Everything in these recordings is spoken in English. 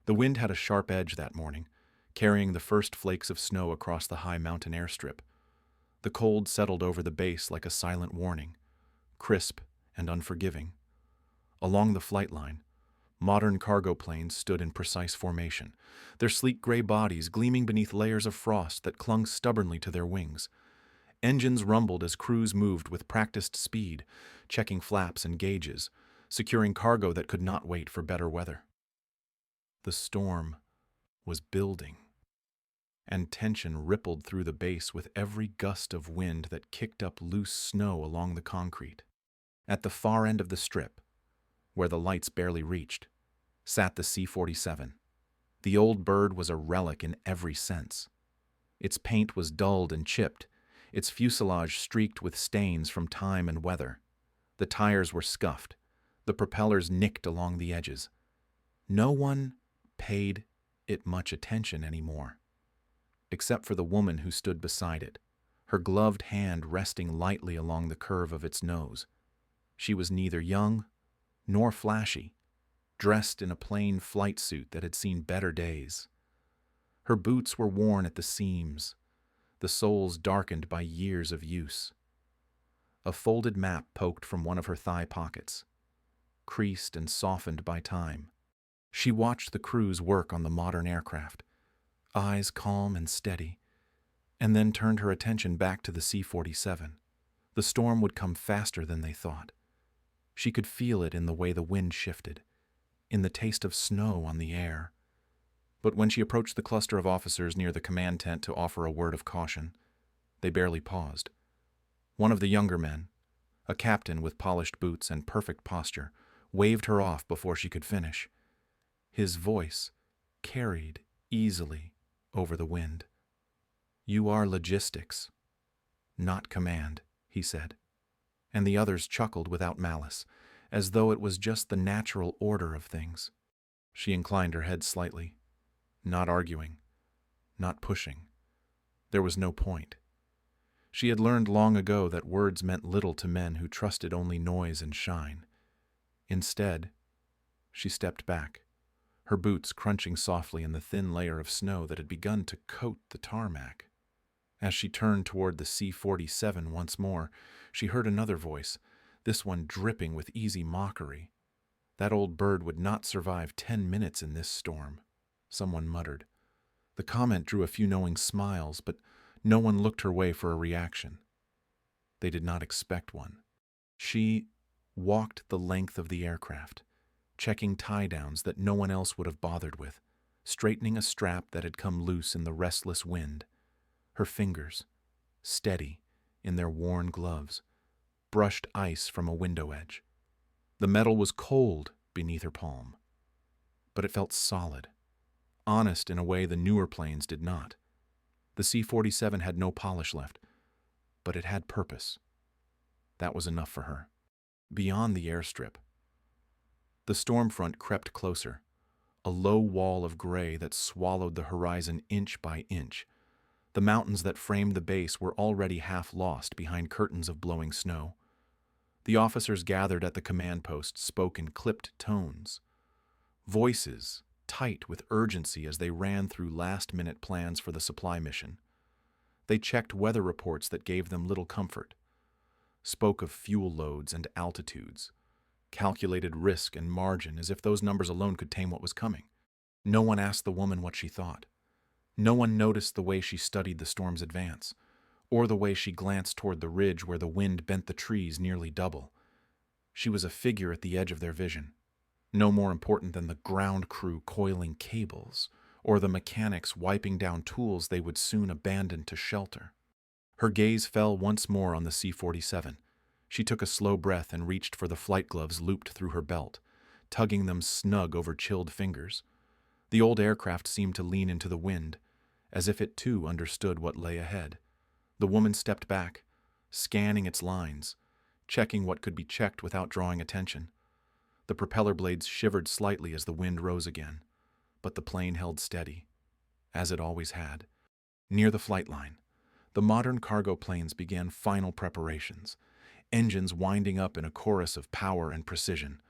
The wind had a sharp edge that morning, carrying the first flakes of snow across the high mountain airstrip. The cold settled over the base like a silent warning, crisp and unforgiving. Along the flight line, modern cargo planes stood in precise formation, their sleek gray bodies gleaming beneath layers of frost that clung stubbornly to their wings. Engines rumbled as crews moved with practiced speed, checking flaps and gauges, securing cargo that could not wait for better weather. The storm was building, and tension rippled through the base with every gust of wind that kicked up loose snow along the concrete. At the far end of the strip, where the lights barely reached, sat the C-47. The old bird was a relic in every sense. Its paint was dulled and chipped, its fuselage streaked with stains from time and weather. The tires were scuffed, the propellers nicked along the edges. No one paid it much attention anymore, except for the woman who stood beside it, her gloved hand resting lightly along the curve of its nose. She was neither young nor flashy, dressed in a plain flight suit that had seen better days. Her boots were worn at the seams, the soles darkened by years of use. A folded map poked from one of her thigh pockets, creased and softened by time. She watched the crews work on the modern aircraft, eyes calm and steady, and then turned her attention back to the C-47. The storm would come faster than they thought. She could feel it in the way the wind shifted, in the taste of snow on the air. But when she approached the cluster of officers near the command tent to offer a word of caution, they barely paused. One of the younger men, a captain with polished boots and perfect posture, waved her off before she could finish. His voice carried easily over the wind. "You are logistics, not command," he said, and the others chuckled without malice, as though it was just the natural order of things. She inclined her head slightly, not arguing, not pushing. There was no point. She had learned long ago that words meant little to men who trusted only noise and shine. Instead, she stepped back, her boots crunching softly in the thin layer of snow that had begun to coat the tarmac. As she turned toward the C-47 once more, she heard another voice, this one dripping with easy mockery. That old bird would not survive 10 minutes in this storm, someone muttered. The comment drew a few knowing smiles, but no one looked her way for a reaction. They did not expect one. She walked the length of the aircraft, checking tie-downs that no one else would have bothered with, straightening a strap that had come loose in the restless wind. Her fingers, steady in their worn gloves, brushed ice from a window edge. The metal was cold beneath her palm, but it felt solid, honest in a way the newer planes did not. The C-47 had no polish left, but it had purpose. That was enough for her. Beyond the airstrip, the storm front crept closer, a low wall of gray that swallowed the horizon inch by inch. The mountains that framed the base were already half lost behind curtains of blowing snow. The officers gathered at the command post spoke in clipped tones, voices tight with urgency as they ran through last-minute plans for the supply mission. They checked weather reports that gave them little comfort, spoke of fuel loads and altitudes, calculated risk and margin as if those numbers alone could tame what was coming. No one asked the woman what she thought. No one noticed the way she studied the storm's advance, or the way she glanced toward the ridge where the wind bent the trees nearly double. She was a figure at the edge of their vision, no more important than the ground crew coiling cables, or the mechanics wiping down tools they would soon abandon to shelter. Her gaze fell once more on the C-47. She took a slow breath and reached for the flight gloves looped through her belt, tugging them snug over chilled fingers. The old aircraft seemed to lean into the wind, as if it too understood what lay ahead. The woman stepped back, scanning its lines, checking what could be checked without drawing attention. The propeller blades shivered slightly as the wind rose again, but the plane held steady, as it always had. Near the flight line, the modern cargo planes began final preparations, engines winding up in a chorus of power and precision.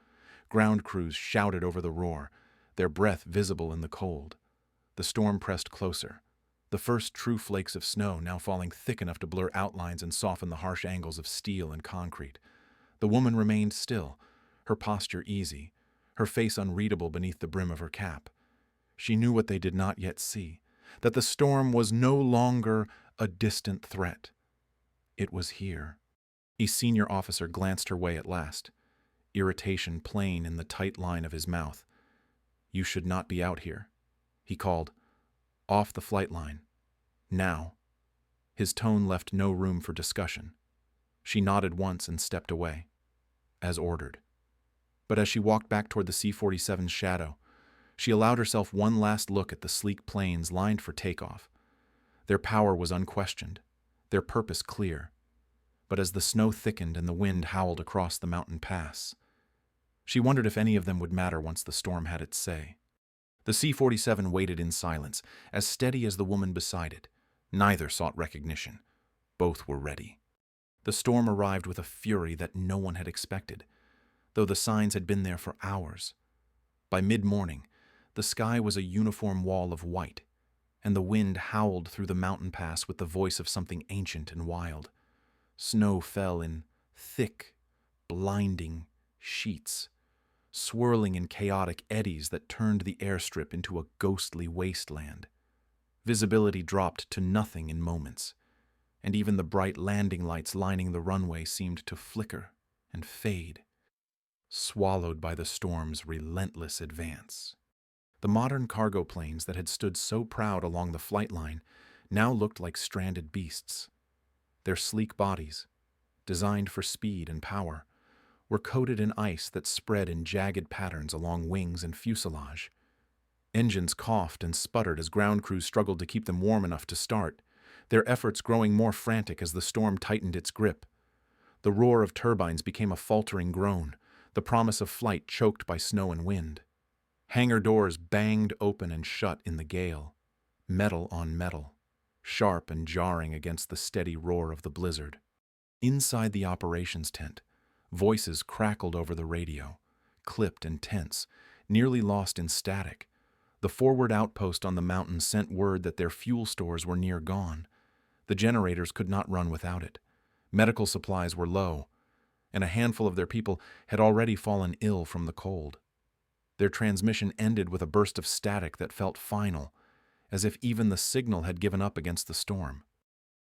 Ground crews shouted over the roar, their breath visible in the cold. The storm pressed closer, the first true flakes of snow now falling thick enough to blur outlines and soften the harsh angles of steel and concrete. The woman remained still, her posture easy, her face unreadable beneath the brim of her cap. She knew what they did not yet see, that the storm was no longer a distant threat. It was here. A senior officer glanced her way at last, irritation plain in the tight line of his mouth. "You should not be out here," he called. "Off the flight line. Now." His tone left no room for discussion. She nodded once and stepped away, as ordered. But as she walked back toward the C-47's shadow, she allowed herself one last look at the sleek planes lined for takeoff. Their power was unquestioned, their purpose clear. But as the snow thickened and the wind howled across the mountain pass, she wondered if any of them would matter once the storm had its say. The C-47 waited in silence, as steady as the woman beside it. Neither sought recognition. Both were ready. The storm arrived with a fury that no one had expected, though the signs had been there for hours. By mid-morning, the sky was a uniform wall of white, and the wind howled through the mountain pass with the voice of something ancient and wild. Snow fell in thick, blinding sheets, swirling in chaotic eddies that turned the airstrip into a ghostly wasteland. Visibility dropped to nothing in moments, and even the bright landing lights lining the runway seemed to flicker and fade, swallowed by the storm's relentless advance. The modern cargo planes that had stood so proud along the flight line now looked like stranded beasts. Their sleek bodies, designed for speed and power, were coated in ice that spread in jagged patterns along wings and fuselage. Engines coughed and sputtered as ground crews struggled to keep them warm enough to start, their efforts growing more frantic as the storm tightened its grip. The roar of turbines became a faltering groan, the promise of flight choked by snow and wind. Hangar doors banged open and shut in the gale, metal on metal, sharp and jarring against the steady roar of the blizzard. Inside the operations tent, voices crackled over the radio, clipped and tense, nearly lost in static. The forward outpost on the mountain sent word that their fuel stores were near gone. The generators could not run without it. Medical supplies were low, and a handful of their people had already fallen ill from the cold. Their transmission ended with a burst of static that felt final, as if even the signal had given up against the storm.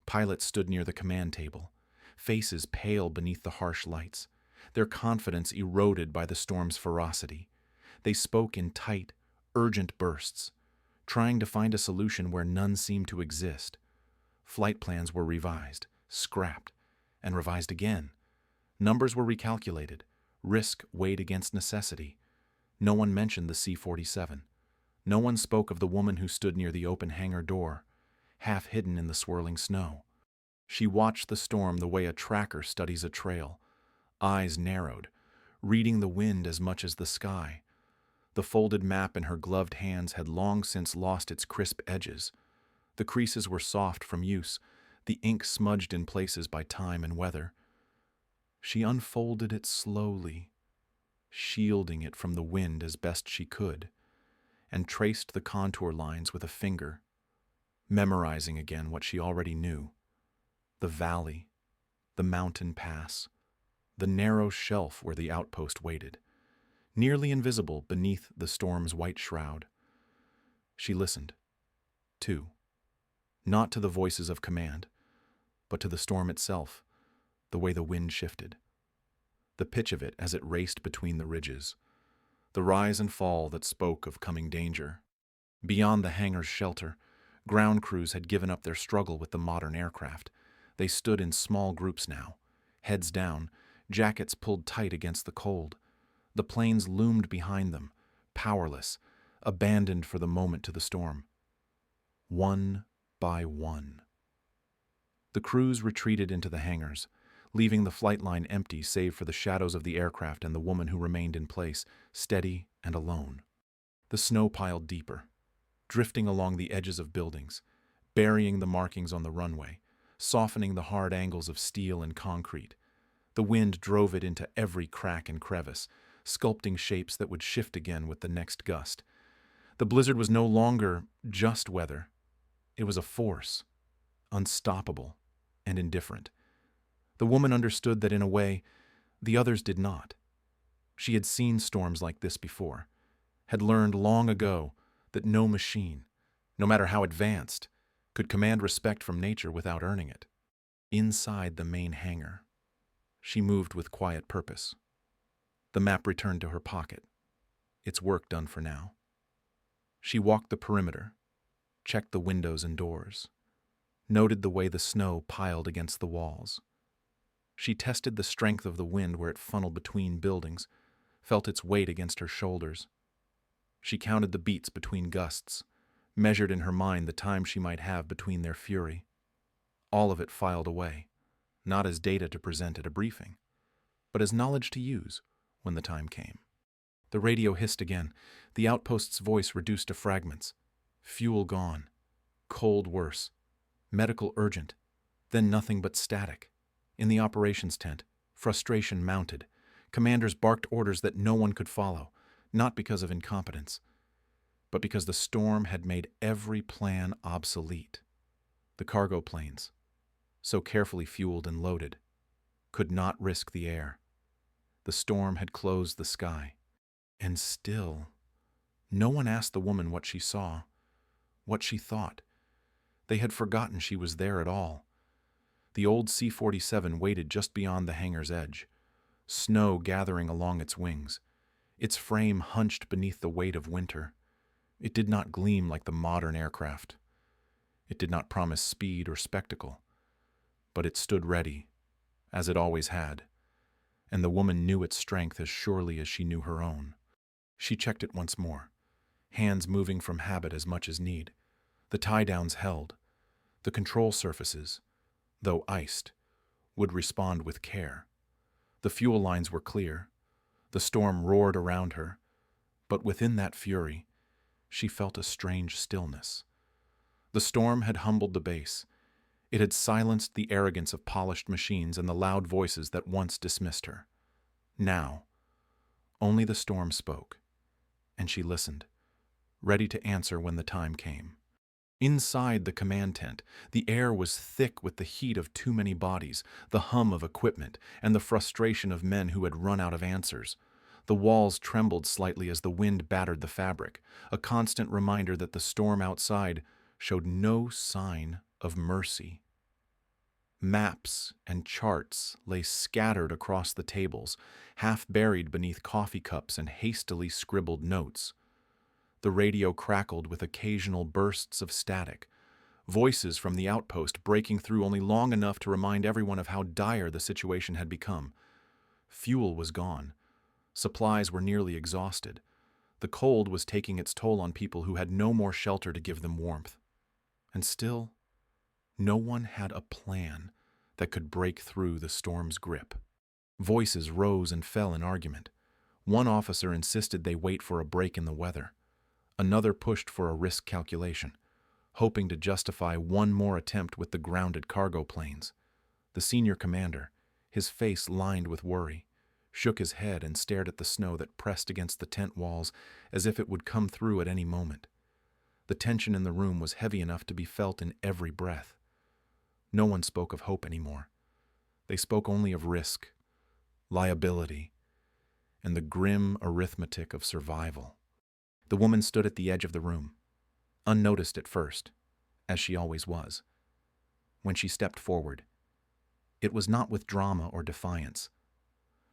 Pilots stood near the command table, faces pale beneath the harsh lights, their confidence eroded by the storm's ferocity. They spoke in tight, urgent bursts, trying to find a solution where none seemed to exist. Flight plans were revised, scrapped, and revised again. Numbers were recalculated, risk weighed against necessity. No one mentioned the C-47. No one spoke of the woman who stood near the open hangar door, half hidden in the swirling snow. She watched the storm the way a tracker studies a trail, eyes narrowed, reading the wind as much as the sky. The folded map in her gloved hands had long since lost its crisp edges. The creases were soft from use, the ink smudged in places by time and weather. She unfolded it slowly, shielding it from the wind as best she could, and traced the contour lines with a finger, memorizing again what she already knew. The valley, the mountain pass, the narrow shelf where the outpost waited, nearly invisible beneath the storm's white shroud. She listened, too, not to the voices of command, but to the storm itself, the way the wind shifted, the pitch of it as it raced between the ridges, the rise and fall that spoke of coming danger. Beyond the hangar's shelter, ground crews had given up their struggle with the modern aircraft. They stood in small groups now, heads down, jackets pulled tight against the cold. The planes loomed behind them, powerless, abandoned for the moment to the storm. One by one. The crews retreated into the hangars, leaving the flight line empty save for the shadows of the aircraft and the woman who remained in place, steady and alone. The snow piled deeper, drifting along the edges of buildings, burying the markings on the runway, softening the hard angles of steel and concrete. The wind drove it into every crack and crevice, sculpting shapes that would shift again with the next gust. The blizzard was no longer just weather. It was a force, unstoppable and indifferent. The woman understood that in a way, the others did not. She had seen storms like this before, had learned long ago that no machine, no matter how advanced, could command respect from nature without earning it. Inside the main hangar, she moved with quiet purpose. The map returned to her pocket, its work done for now. She walked the perimeter, checked the windows and doors, noted the way the snow piled against the walls. She tested the strength of the wind where it funneled between buildings, felt its weight against her shoulders. She counted the beats between gusts, measured in her mind the time she might have between their fury. All of it filed away, not as data to present at a briefing, but as knowledge to use when the time came. The radio hissed again, the outpost's voice reduced to fragments. Fuel gone, cold worse, medical urgent, then nothing but static. In the operations tent, frustration mounted. Commanders barked orders that no one could follow, not because of incompetence, but because the storm had made every plan obsolete. The cargo planes, so carefully fueled and loaded, could not risk the air. The storm had closed the sky. And still, no one asked the woman what she saw, what she thought. They had forgotten she was there at all. The old C-47 waited just beyond the hangar's edge, snow gathering along its wings, its frame hunched beneath the weight of winter. It did not gleam like the modern aircraft. It did not promise speed or spectacle, but it stood ready, as it always had, and the woman knew its strength as surely as she knew her own. She checked it once more, hands moving from habit as much as need. The tie-downs held. The control surfaces, though iced, would respond with care. The fuel lines were clear. The storm roared around her, but within that fury, she felt a strange stillness. The storm had humbled the base. It had silenced the arrogance of polished machines and the loud voices that once dismissed her. Now, only the storm spoke, and she listened, ready to answer when the time came. Inside the command tent, the air was thick with the heat of too many bodies, the hum of equipment, and the frustration of men who had run out of answers. The walls trembled slightly as the wind battered the fabric, a constant reminder that the storm outside showed no sign of mercy. Maps and charts lay scattered across the tables, half buried beneath coffee cups and hastily scribbled notes. The radio crackled with occasional bursts of static, voices from the outpost breaking through only long enough to remind everyone of how dire the situation had become. Fuel was gone. Supplies were nearly exhausted. The cold was taking its toll on people who had no more shelter to give them warmth. And still, no one had a plan that could break through the storm's grip. Voices rose and fell in argument. One officer insisted they wait for a break in the weather. Another pushed for a risk calculation, hoping to justify one more attempt with the grounded cargo planes. The senior commander, his face lined with worry, shook his head and stared at the snow that pressed against the tent walls as if it would come through at any moment. The tension in the room was heavy enough to be felt in every breath. No one spoke of hope anymore. They spoke only of risk, liability, and the grim arithmetic of survival. The woman stood at the edge of the room, unnoticed at first, as she always was. When she stepped forward, it was not with drama or defiance.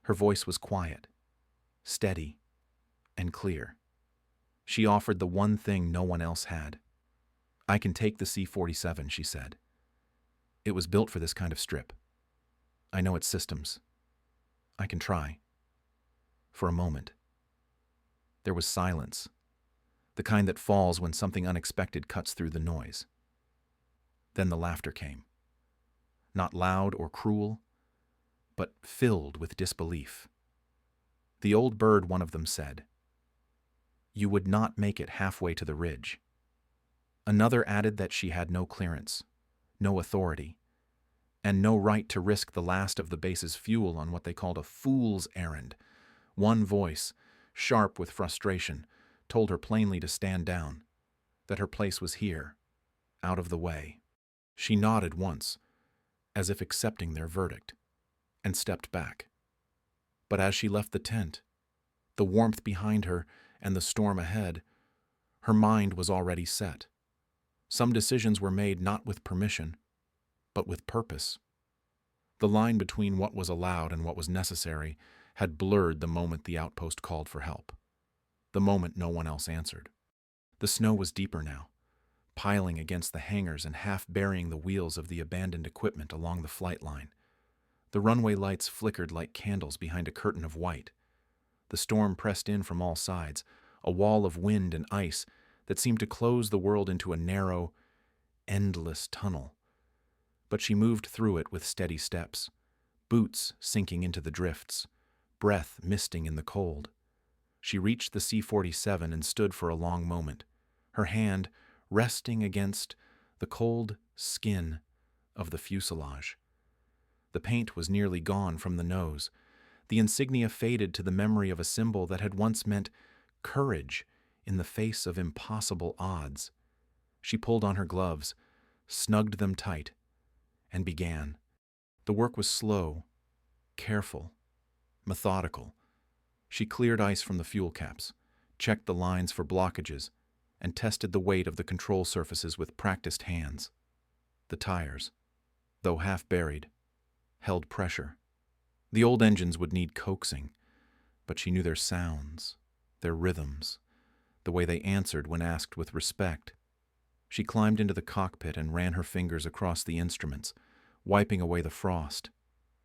Her voice was quiet, steady, and clear. She offered the one thing no one else had. "I can take the C-47, she said. "It was built for this kind of strip. I know its systems. I can try." For a moment, there was silence, the kind that falls when something unexpected cuts through the noise. Then the laughter came. Not loud or cruel, but filled with disbelief. The old bird, one of them said, "You would not make it halfway to the ridge." Another added that she had no clearance, no authority, and no right to risk the last of the base's fuel on what they called a fool's errand. One voice, sharp with frustration, told her plainly to stand down, that her place was here, out of the way. She nodded once, as if accepting their verdict, and stepped back. But as she left the tent, the warmth behind her and the storm ahead, her mind was already set. Some decisions were made not with permission, but with purpose. The line between what was allowed and what was necessary had blurred the moment the outpost called for help, the moment no one else answered. The snow was deeper now, piling against the hangars and half burying the wheels of the abandoned equipment along the flight line. The runway lights flickered like candles behind a curtain of white. The storm pressed in from all sides, a wall of wind and ice that seemed to close the world into a narrow, endless tunnel. But she moved through it with steady steps, boots sinking into the drifts, breath misting in the cold. She reached the C-47 and stood for a long moment, her hand resting against the cold skin of the fuselage. The paint was nearly gone from the nose. The insignia faded to the memory of a symbol that had once meant courage in the face of impossible odds. She pulled on her gloves, snugged them tight, and began. The work was slow, careful, methodical. She cleared ice from the fuel caps, checked the lines for blockages, and tested the weight of the control surfaces with practiced hands. The tires, though half buried, held pressure. The old engines would need coaxing, but she knew their sounds, their rhythms, the way they answered when asked with respect. She climbed into the cockpit and ran her fingers across the instruments, wiping away the frost,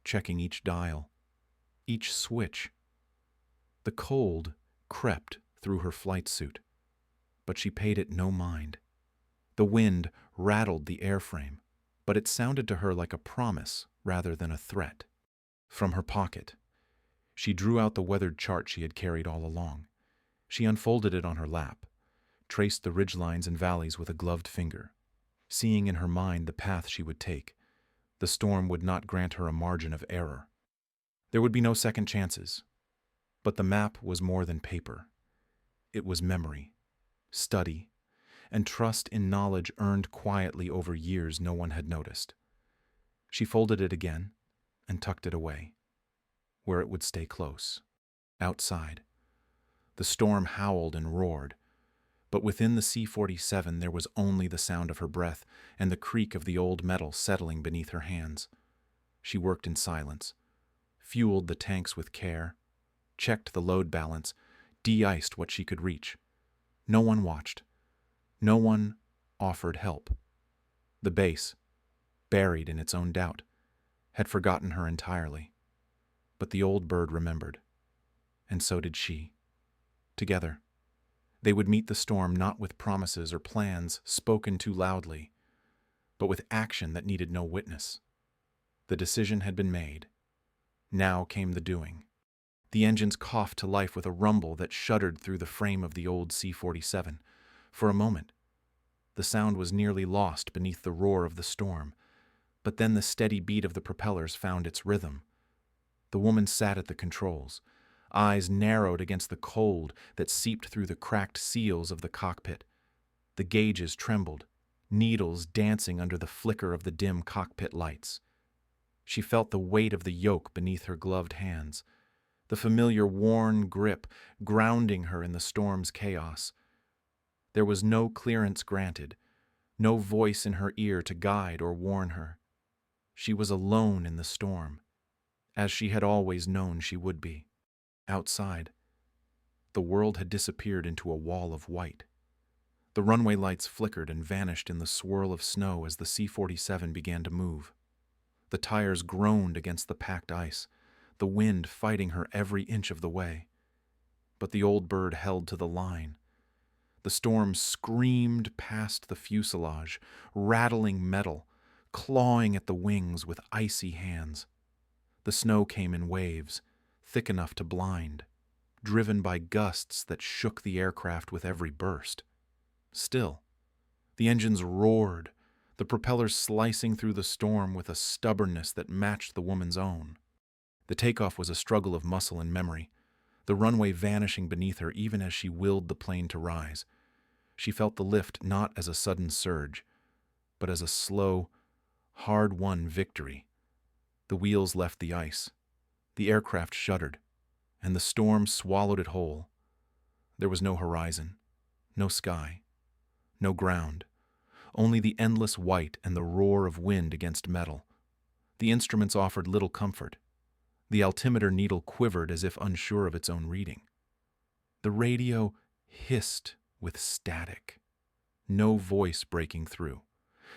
checking each dial, each switch. The cold crept through her flight suit, but she paid it no mind. The wind rattled the airframe, but it sounded to her like a promise rather than a threat. From her pocket, she drew out the weathered chart she had carried all along. She unfolded it on her lap, traced the ridgelines and valleys with a gloved finger, seeing in her mind the path she would take. The storm would not grant her a margin of error. There would be no second chances. But the map was more than paper. It was memory, study, and trust in knowledge earned quietly over years no one had noticed. She folded it again and tucked it away, where it would stay close. Outside, the storm howled and roared, but within the C-47 there was only the sound of her breath and the creak of the old metal settling beneath her hands. She worked in silence, fueled the tanks with care, checked the load balance, de-iced what she could reach. No one watched. No one offered help. The base, buried in its own doubt, had forgotten her entirely. But the old bird remembered, and so did she. Together, they would meet the storm not with promises or plans spoken too loudly, but with action that needed no witness. The decision had been made. Now came the doing. The engines coughed to life with a rumble that shuddered through the frame of the old C-47. For a moment, the sound was nearly lost beneath the roar of the storm, but then the steady beat of the propellers found its rhythm. The woman sat at the controls, eyes narrowed against the cold that seeped through the cracked seals of the cockpit. The gauges trembled, needles dancing under the flicker of the dim cockpit lights. She felt the weight of the yoke beneath her gloved hands, the familiar worn grip grounding her in the storm's chaos. There was no clearance granted, no voice in her ear to guide or warn her. She was alone in the storm, as she had always known she would be. Outside, the world had disappeared into a wall of white. The runway lights flickered and vanished in the swirl of snow as the C-47 began to move. The tires groaned against the packed ice, the wind fighting her every inch of the way. But the old bird held to the line. The storm screamed past the fuselage, rattling metal, clawing at the wings with icy hands. The snow came in waves, thick enough to blind, driven by gusts that shook the aircraft with every burst. Still, the engines roared, the propellers slicing through the storm with a stubbornness that matched the woman's own. The takeoff was a struggle of muscle and memory. the runway vanishing beneath her even as she willed the plane to rise. She felt the lift not as a sudden surge, but as a slow, hard-won victory. The wheels left the ice. The aircraft shuddered, and the storm swallowed it whole. There was no horizon, no sky, no ground, only the endless white and the roar of wind against metal. The instruments offered little comfort. The altimeter needle quivered as if unsure of its own reading. The radio hissed with static, no voice breaking through.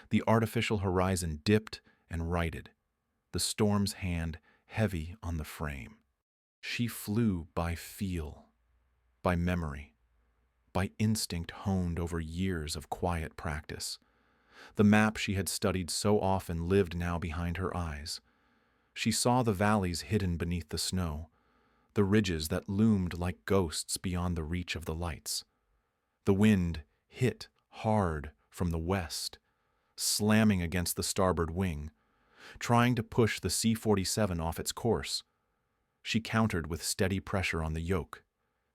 The artificial horizon dipped and righted, the storm's hand heavy on the frame. She flew by feel, by memory, by instinct honed over years of quiet practice. The map she had studied so often lived now behind her eyes. She saw the valleys hidden beneath the snow, the ridges that loomed like ghosts beyond the reach of the lights. The wind hit hard from the west, slamming against the starboard wing, trying to push the C-47 off its course. She countered with steady pressure on the yoke,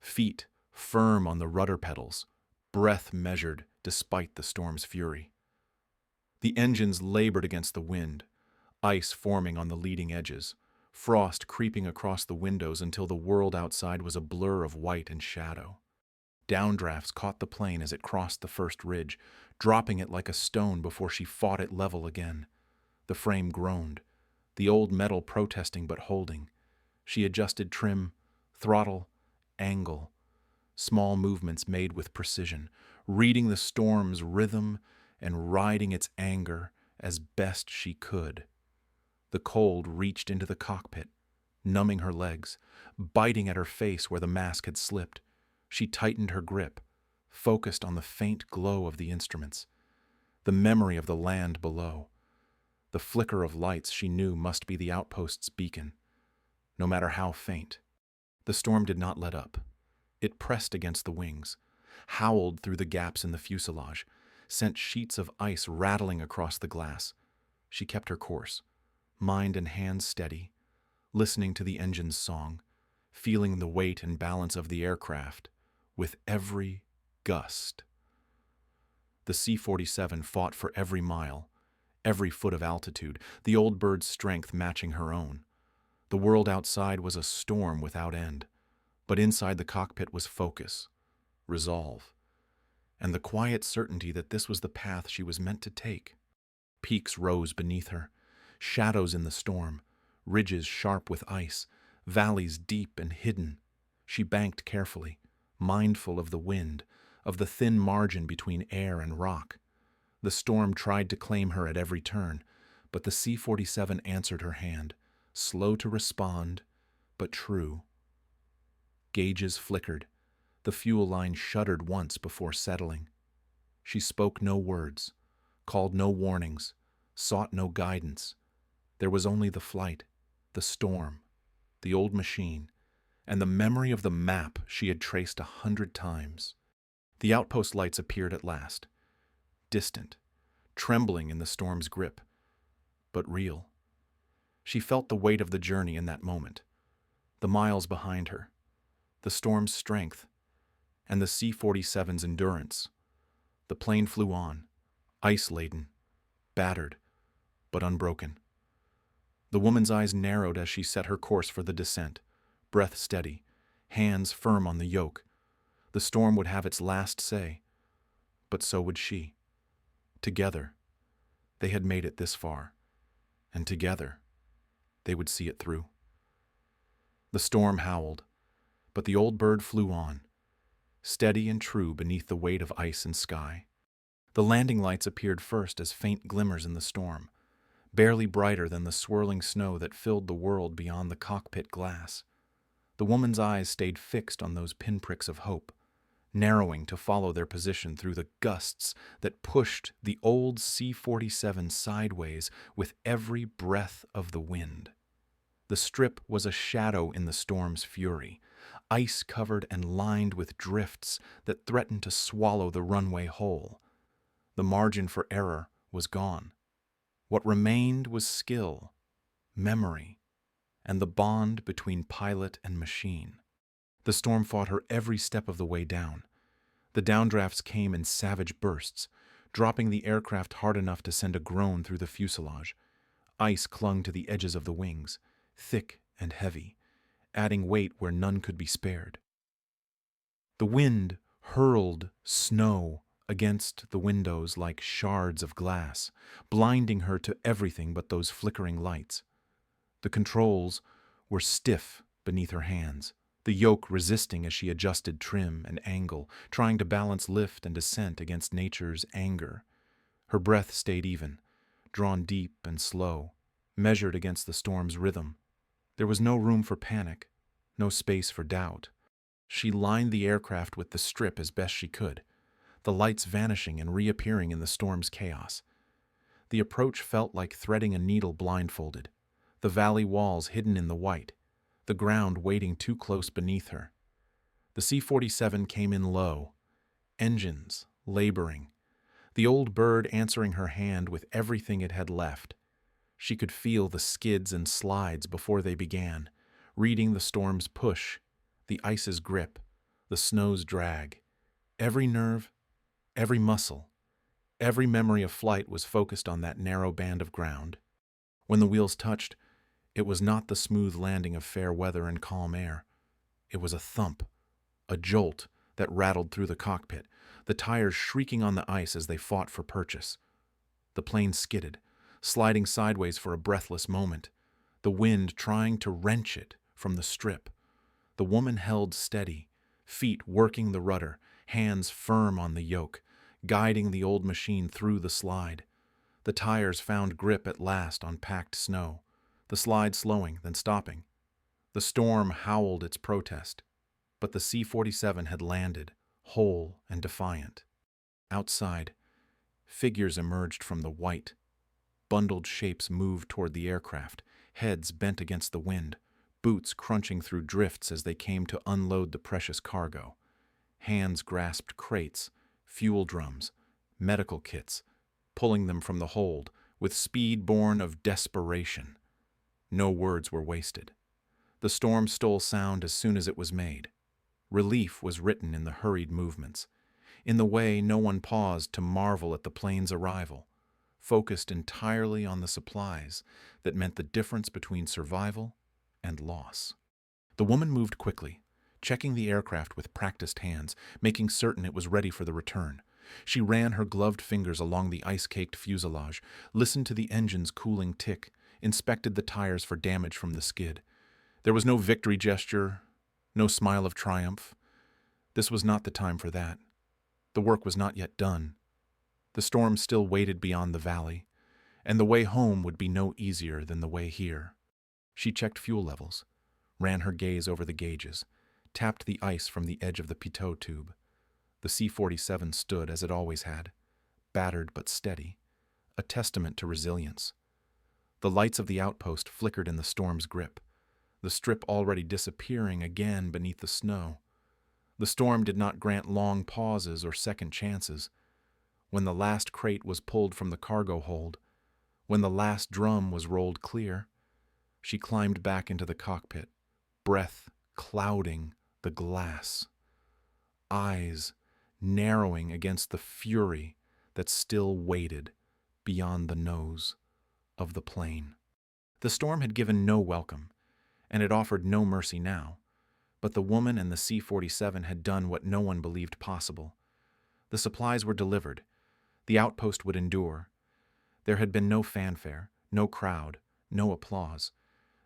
feet firm on the rudder pedals, breath measured despite the storm's fury. The engines labored against the wind, ice forming on the leading edges, frost creeping across the windows until the world outside was a blur of white and shadow. Downdrafts caught the plane as it crossed the first ridge, dropping it like a stone before she fought it level again. The frame groaned, the old metal protesting but holding. She adjusted trim, throttle, angle, small movements made with precision, reading the storm's rhythm and riding its anger as best she could. The cold reached into the cockpit, numbing her legs, biting at her face where the mask had slipped. She tightened her grip, focused on the faint glow of the instruments, the memory of the land below. The flicker of lights she knew must be the outpost's beacon, no matter how faint. The storm did not let up. It pressed against the wings, howled through the gaps in the fuselage, sent sheets of ice rattling across the glass. She kept her course, mind and hands steady, listening to the engine's song, feeling the weight and balance of the aircraft with every gust. The C-47 fought for every mile, every foot of altitude, the old bird's strength matching her own. The world outside was a storm without end, but inside the cockpit was focus, resolve, and the quiet certainty that this was the path she was meant to take. Peaks rose beneath her, shadows in the storm, ridges sharp with ice, valleys deep and hidden. She banked carefully, mindful of the wind, of the thin margin between air and rock. The storm tried to claim her at every turn, but the C-47 answered her hand, slow to respond, but true. Gauges flickered. The fuel line shuddered once before settling. She spoke no words, called no warnings, sought no guidance. There was only the flight, the storm, the old machine, and the memory of the map she had traced 100 times. The outpost lights appeared at last, distant, trembling in the storm's grip, but real. She felt the weight of the journey in that moment, the miles behind her, the storm's strength, and the C-47's endurance. The plane flew on, ice-laden, battered, but unbroken. The woman's eyes narrowed as she set her course for the descent, breath steady, hands firm on the yoke. The storm would have its last say, but so would she. Together, they had made it this far, and together, they would see it through. The storm howled, but the old bird flew on, steady and true beneath the weight of ice and sky. The landing lights appeared first as faint glimmers in the storm, barely brighter than the swirling snow that filled the world beyond the cockpit glass. The woman's eyes stayed fixed on those pinpricks of hope, narrowing to follow their position through the gusts that pushed the old C-47 sideways with every breath of the wind. The strip was a shadow in the storm's fury, ice-covered and lined with drifts that threatened to swallow the runway whole. The margin for error was gone. What remained was skill, memory, and the bond between pilot and machine. The storm fought her every step of the way down. The downdrafts came in savage bursts, dropping the aircraft hard enough to send a groan through the fuselage. Ice clung to the edges of the wings, thick and heavy, adding weight where none could be spared. The wind hurled snow against the windows like shards of glass, blinding her to everything but those flickering lights. The controls were stiff beneath her hands, the yoke resisting as she adjusted trim and angle, trying to balance lift and descent against nature's anger. Her breath stayed even, drawn deep and slow, measured against the storm's rhythm. There was no room for panic, no space for doubt. She lined the aircraft with the strip as best she could, the lights vanishing and reappearing in the storm's chaos. The approach felt like threading a needle blindfolded, the valley walls hidden in the white, the ground waiting too close beneath her. The C-47 came in low, engines laboring, the old bird answering her hand with everything it had left. She could feel the skids and slides before they began, reading the storm's push, the ice's grip, the snow's drag. Every nerve, every muscle, every memory of flight was focused on that narrow band of ground. When the wheels touched, it was not the smooth landing of fair weather and calm air. It was a thump, a jolt that rattled through the cockpit, the tires shrieking on the ice as they fought for purchase. The plane skidded, sliding sideways for a breathless moment, the wind trying to wrench it from the strip. The woman held steady, feet working the rudder, hands firm on the yoke, guiding the old machine through the slide. The tires found grip at last on packed snow, the slide slowing, then stopping. The storm howled its protest, but the C-47 had landed, whole and defiant. Outside, figures emerged from the white. Bundled shapes moved toward the aircraft, heads bent against the wind, boots crunching through drifts as they came to unload the precious cargo. Hands grasped crates, fuel drums, medical kits, pulling them from the hold with speed born of desperation. No words were wasted. The storm stole sound as soon as it was made. Relief was written in the hurried movements, in the way no one paused to marvel at the plane's arrival, focused entirely on the supplies that meant the difference between survival and loss. The woman moved quickly, checking the aircraft with practiced hands, making certain it was ready for the return. She ran her gloved fingers along the ice-caked fuselage, listened to the engine's cooling tick, inspected the tires for damage from the skid. There was no victory gesture, no smile of triumph. This was not the time for that. The work was not yet done. The storm still waited beyond the valley, and the way home would be no easier than the way here. She checked fuel levels, ran her gaze over the gauges, tapped the ice from the edge of the pitot tube. The C-47 stood as it always had, battered but steady, a testament to resilience. The lights of the outpost flickered in the storm's grip, the strip already disappearing again beneath the snow. The storm did not grant long pauses or second chances. When the last crate was pulled from the cargo hold, when the last drum was rolled clear, she climbed back into the cockpit, breath clouding the glass, eyes narrowing against the fury that still waited beyond the nose of the plane. The storm had given no welcome, and it offered no mercy now, but the woman and the C-47 had done what no one believed possible. The supplies were delivered. The outpost would endure. There had been no fanfare, no crowd, no applause.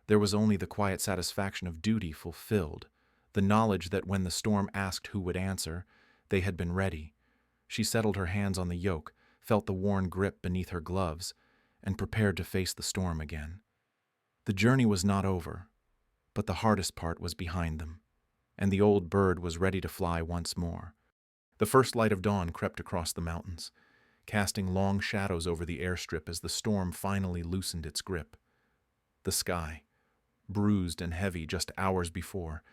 There was only the quiet satisfaction of duty fulfilled, the knowledge that when the storm asked who would answer, they had been ready. She settled her hands on the yoke, felt the worn grip beneath her gloves, and prepared to face the storm again. The journey was not over, but the hardest part was behind them, and the old bird was ready to fly once more. The first light of dawn crept across the mountains, casting long shadows over the airstrip as the storm finally loosened its grip. The sky, bruised and heavy just hours before,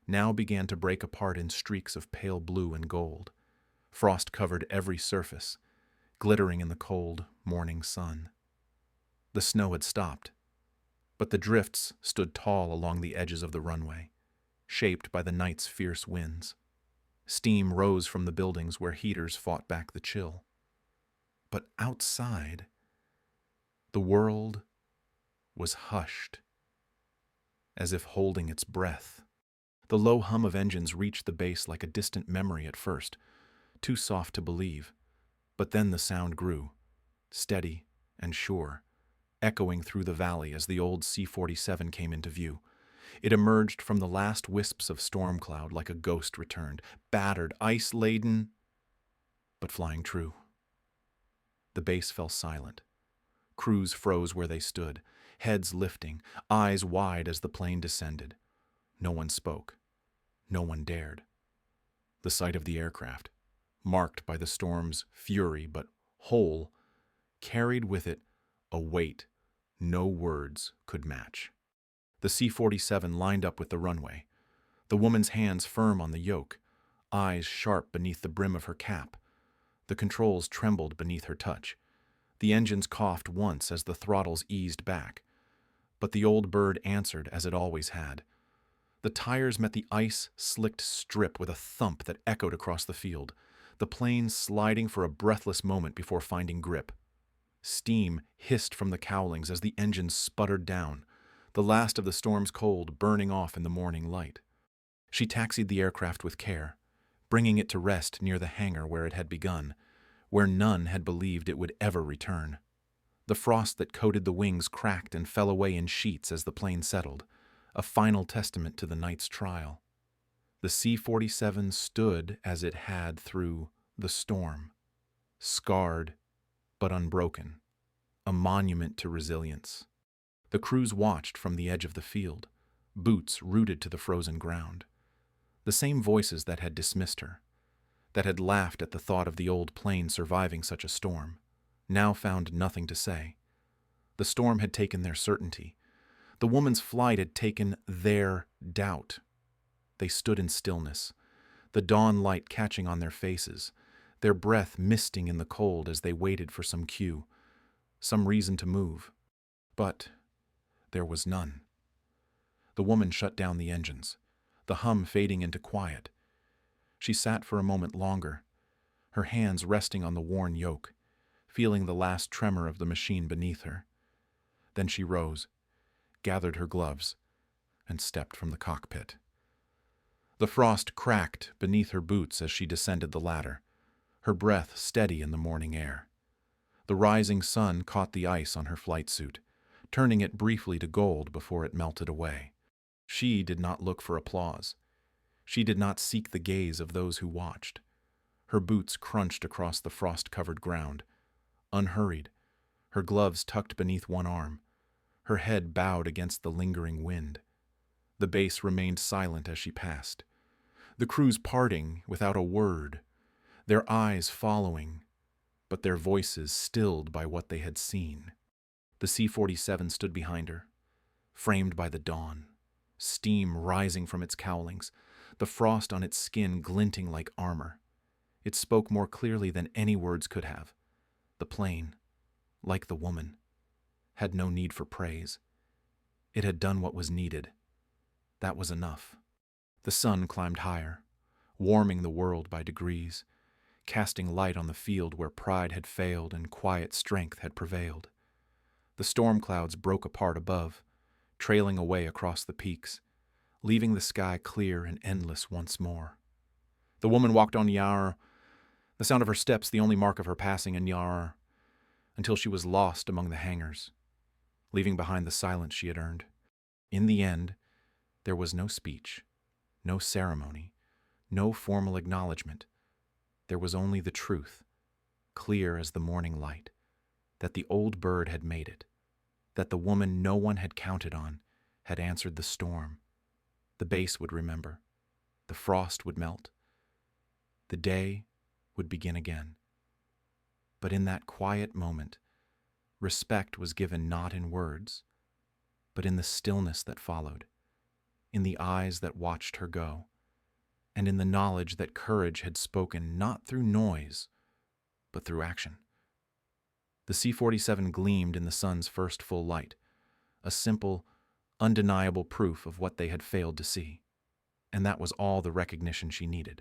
now began to break apart in streaks of pale blue and gold. Frost covered every surface, glittering in the cold morning sun. The snow had stopped, but the drifts stood tall along the edges of the runway. shaped by the night's fierce winds. Steam rose from the buildings where heaters fought back the chill. But outside, the world was hushed, as if holding its breath. The low hum of engines reached the base like a distant memory at first, too soft to believe. But then the sound grew, steady and sure, echoing through the valley as the old C-47 came into view. It emerged from the last wisps of storm cloud like a ghost returned, battered, ice-laden, but flying true. The base fell silent. Crews froze where they stood, heads lifting, eyes wide as the plane descended. No one spoke. No one dared. The sight of the aircraft, marked by the storm's fury but whole, carried with it a weight no words could match. The C-47 lined up with the runway, the woman's hands firm on the yoke, eyes sharp beneath the brim of her cap. The controls trembled beneath her touch. The engines coughed once as the throttles eased back. But the old bird answered as it always had. The tires met the ice-slicked strip with a thump that echoed across the field, the plane sliding for a breathless moment before finding grip. Steam hissed from the cowlings as the engines sputtered down, the last of the storm's cold burning off in the morning light. She taxied the aircraft with care, bringing it to rest near the hangar where it had begun, where none had believed it would ever return. The frost that coated the wings cracked and fell away in sheets as the plane settled, a final testament to the night's trial. The C-47 stood as it had through the storm, scarred but unbroken, a monument to resilience. The crews watched from the edge of the field, boots rooted to the frozen ground. The same voices that had dismissed her, that had laughed at the thought of the old plane surviving such a storm, now found nothing to say. The storm had taken their certainty. The woman's flight had taken their doubt. They stood in stillness, the dawn light catching on their faces, their breath misting in the cold as they waited for some cue, some reason to move. But there was none. The woman shut down the engines, the hum fading into quiet. She sat for a moment longer, her hands resting on the worn yoke, feeling the last tremor of the machine beneath her. Then she rose, gathered her gloves, and stepped from the cockpit. The frost cracked beneath her boots as she descended the ladder, her breath steady in the morning air. The rising sun caught the ice on her flight suit, turning it briefly to gold before it melted away. She did not look for applause. She did not seek the gaze of those who watched. Her boots crunched across the frost-covered ground, unhurried, her gloves tucked beneath one arm, her head bowed against the lingering wind. The base remained silent as she passed, the crews parting without a word, their eyes following, but their voices stilled by what they had seen. The C-47 stood behind her, framed by the dawn, steam rising from its cowlings, the frost on its skin glinting like armor. It spoke more clearly than any words could have. The plane, like the woman, had no need for praise. It had done what was needed. That was enough. The sun climbed higher, warming the world by degrees, casting light on the field where pride had failed and quiet strength had prevailed. The storm clouds broke apart above, trailing away across the peaks, leaving the sky clear and endless once more. The woman walked on Yar, the sound of her steps the only mark of her passing in Yar, until she was lost among the hangars, leaving behind the silence she had earned. In the end, there was no speech, no ceremony, no formal acknowledgement. There was only the truth, clear as the morning light, that the old bird had made it, that the woman no one had counted on had answered the storm. The base would remember. The frost would melt. The day would begin again. But in that quiet moment, respect was given not in words, but in the stillness that followed, in the eyes that watched her go, and in the knowledge that courage had spoken not through noise, but through action. The C-47 gleamed in the sun's first full light, a simple, undeniable proof of what they had failed to see. and that was all the recognition she needed.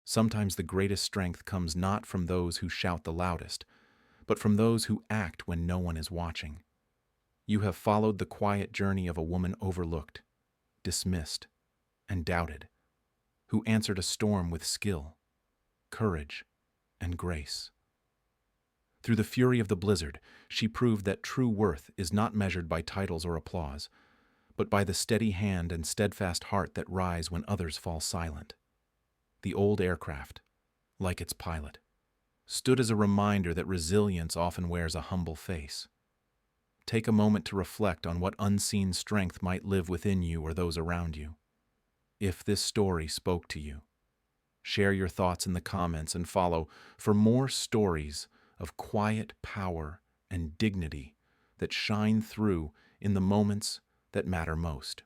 Sometimes the greatest strength comes not from those who shout the loudest, but from those who act when no one is watching. You have followed the quiet journey of a woman overlooked, dismissed, and doubted, who answered a storm with skill, courage, and grace. Through the fury of the blizzard, she proved that true worth is not measured by titles or applause, but by the steady hand and steadfast heart that rise when others fall silent. The old aircraft, like its pilot, stood as a reminder that resilience often wears a humble face. Take a moment to reflect on what unseen strength might live within you or those around you. If this story spoke to you, share your thoughts in the comments and follow for more stories of quiet power and dignity that shine through in the moments that matter most.